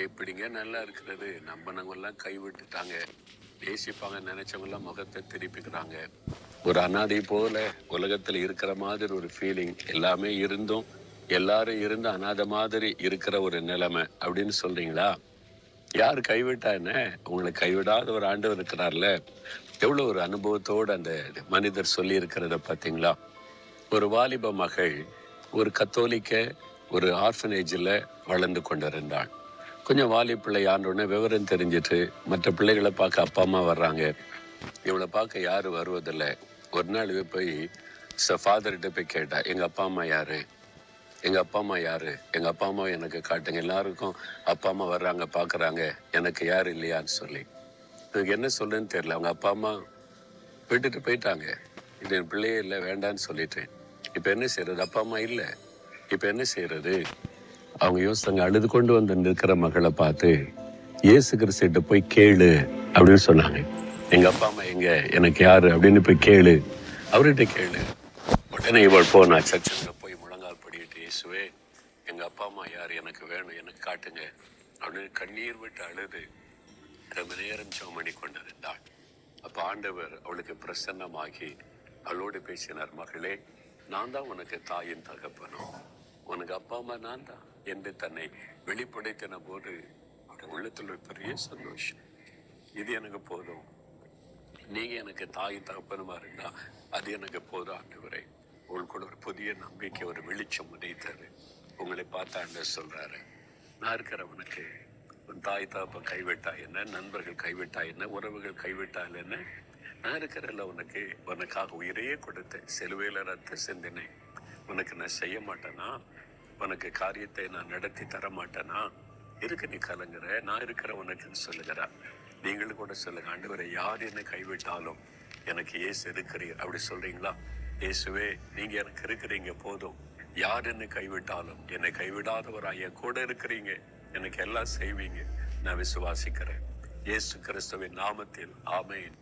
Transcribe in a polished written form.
எப்படிங்க நல்லா இருக்கிறது? நம்பினவங்கெல்லாம் கைவிட்டுட்டாங்க. நேசிப்பாங்க நினைச்சவங்கெல்லாம் முகத்தை திருப்பிக்கிறாங்க. ஒரு அனாதை போல உலகத்துல இருக்கிற மாதிரி ஒரு ஃபீலிங். எல்லாமே இருந்தும் எல்லாரும் இருந்து அனாதை மாதிரி இருக்கிற ஒரு நிலைமை அப்படின்னு சொல்றீங்களா? யார் கைவிட்டா என்ன? உங்களை கைவிடாத ஒரு ஆண்டவர் இருக்கிறார்ல. எவ்வளவு ஒரு அனுபவத்தோடு அந்த மனிதர் சொல்லி இருக்கிறத பார்த்தீங்களா? ஒரு வாலிப மகள் ஒரு கத்தோலிக்க ஒரு ஆர்ஃபனேஜில் வளர்ந்து கொண்டிருந்தாள். கொஞ்சம் பிள்ளை ஆண்டோடனே விவரம் தெரிஞ்சிட்டு மற்ற பிள்ளைகளை பார்க்க அப்பா அம்மா வர்றாங்க. இவளை பார்க்க யாரும் வருவதில்லை. ஒரு நாள் இவ போய் ஃபாதர்கிட்ட போய் கேட்டா, எங்கள் அப்பா அம்மா யாரு? எங்கள் அப்பா அம்மா யாரு? எங்கள் அப்பா அம்மா எனக்கு காட்டுங்க. எல்லாருக்கும் அப்பா அம்மா வர்றாங்க, பார்க்குறாங்க, எனக்கு யார் இல்லையான்னு சொல்லி. எனக்கு என்ன சொல்லுன்னு தெரியல. அவங்க அப்பா அம்மா விட்டுட்டு போயிட்டாங்க. இது என் பிள்ளையே இல்லை, வேண்டான்னு சொல்லிட்டேன். இப்போ என்ன செய்யறது? அப்பா அம்மா இல்லை, இப்போ என்ன செய்யறது? அவங்க யோசித்தாங்க. அழுது கொண்டு வந்து நிற்கிற மகளை பார்த்து, இயேசு கிறிஸ்துட்ட போய் கேளு அப்படின்னு சொன்னாங்க. எங்க அப்பா அம்மா எங்க, எனக்கு யாரு அப்படின்னு போய் கேளு, அவர்கிட்ட கேளு. உடனே இவள் போனா சர்ச்சுக்கு போய் முழங்கால் படிட்டு, இயேசுவே எங்க அப்பா அம்மா யாரு, எனக்கு வேணும், எனக்கு காட்டுங்க அப்படின்னு கண்ணீர் விட்டு அழுது ரொம்ப நேரம் ஜெபம் பண்ணி கொண்டிருந்தாள். அப்ப ஆண்டவர் அவளுக்கு பிரசன்னமாகி அவளோடு பேசினார். மகளே, நான் தான் உனக்கு தாயின் தகப்பனும், உனக்கு அப்பா அம்மா நான் தான் என்று தன்னை வெளிப்படுத்தின போது அவருடைய உள்ளத்துல ஒரு பெரிய சந்தோஷம். இது எனக்கு போதும், நீங்க எனக்கு தாயின் தகப்பனுமா இருந்தா அது எனக்கு போதும் ஆண்டவரே. உங்களுக்குள்ள ஒரு புதிய நம்பிக்கை, ஒரு வெளிச்சம் உதைத்தது. உங்களை பார்த்து ஆண்டவர் சொல்றாரு, நான் இருக்கிறவனுக்கு உன் தாய் தகப்பன் கைவிட்டா என்ன, நண்பர்கள் கைவிட்டா என்ன, உறவுகள் கைவிட்டால் என்ன, நான் இருக்கிறல்ல உனக்கு. உனக்காக உயிரையே கொடுத்தேன், சிலுவையில ரத்த சிந்தினேன். உனக்கு நான் செய்ய மாட்டேனா? உனக்கு காரியத்தை நான் நடத்தி தர மாட்டேனா? இருக்கு நீ கலங்குற, நான் இருக்கிற உனக்குன்னு சொல்லுகிறான். நீங்களும் கூட சொல்லுங்க, ஆண்டவரை யார் என்னை கைவிட்டாலும் எனக்கு இயேசு இருக்கிறீர் அப்படி சொல்றீங்களா? இயேசுவே நீங்க எனக்கு இருக்கிறீங்க போதும். யார் என்னை கைவிட்டாலும் என்னை கைவிடாதவராய கூட இருக்கிறீங்க, எனக்கு எல்லாம் செய்வீங்க. நான் விசுவாசிக்கிறேன். இயேசு கிறிஸ்துவின் நாமத்தில் ஆமென்.